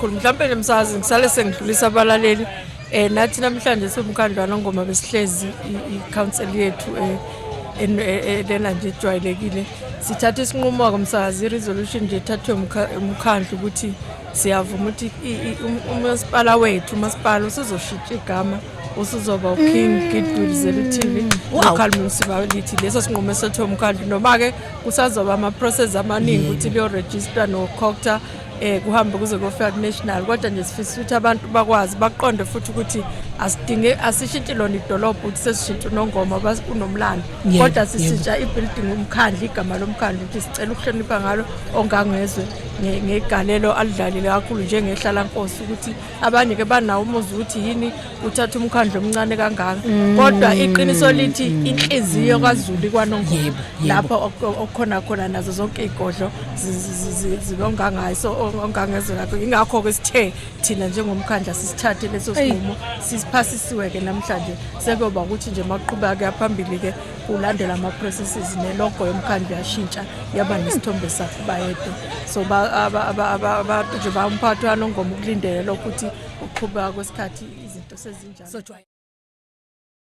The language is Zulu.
kakhulu. Mhlawumbe nje msazi ngisale sengidlulisa abalaleli nathi namhlanje siwumkhandlwana ngoma besihlezi i-council yethu lena nje ejwayelekile sithatha isinqumo komsazi resolution nje ethathwe umkhandlu ukuthi siyavuma ukuthi umasipala wethu umasipala usuzoshintsha igama usuzoba uKing Goodwill Zelithini local municipality. Leso sinqumo esethwe umkhandlu noma ke kusazoba ama process amaningi ukuthi leyo register no khokta kuhambe kuze kufika national, kodwa nje sifisa ukuthi abantu bakwazi baqonde futhi ukuthi asishintshe lona idolobha ukuthi sesishintshe uNongoma unomlando, kodwa sishintsha ibuilding umkhandlu igama lomkhandlu ukuthi sicela ukuhlonipha ngalo ongangezwe ngegalelo alidlalile kakhulu njengehlala Nkosi ukuthi abanye ke banawo umuzi ukuthi yini uthatha umkhandlu omncane kangaka, kodwa iqiniso lithi inhliziyo kaZulu kwaNongoma lapha okukhona nazo zonke igodlo zibongangayo so ongangezwe lapho. Ingakho ke sithe thina njengomkhandla sisithathe leso sinqumo sisiphasisiwe ke namhlanje sekuba ukuthi nje maqhubeka ke phambili ke ulandela ama processes nelogo yomkhandla yashintsha yaba nesithombe sakhe bayedwa. So abantu nje bamphathwa noNgoma ukulindela ukuthi uqhubeka kwesikhathi izinto sezinjalo.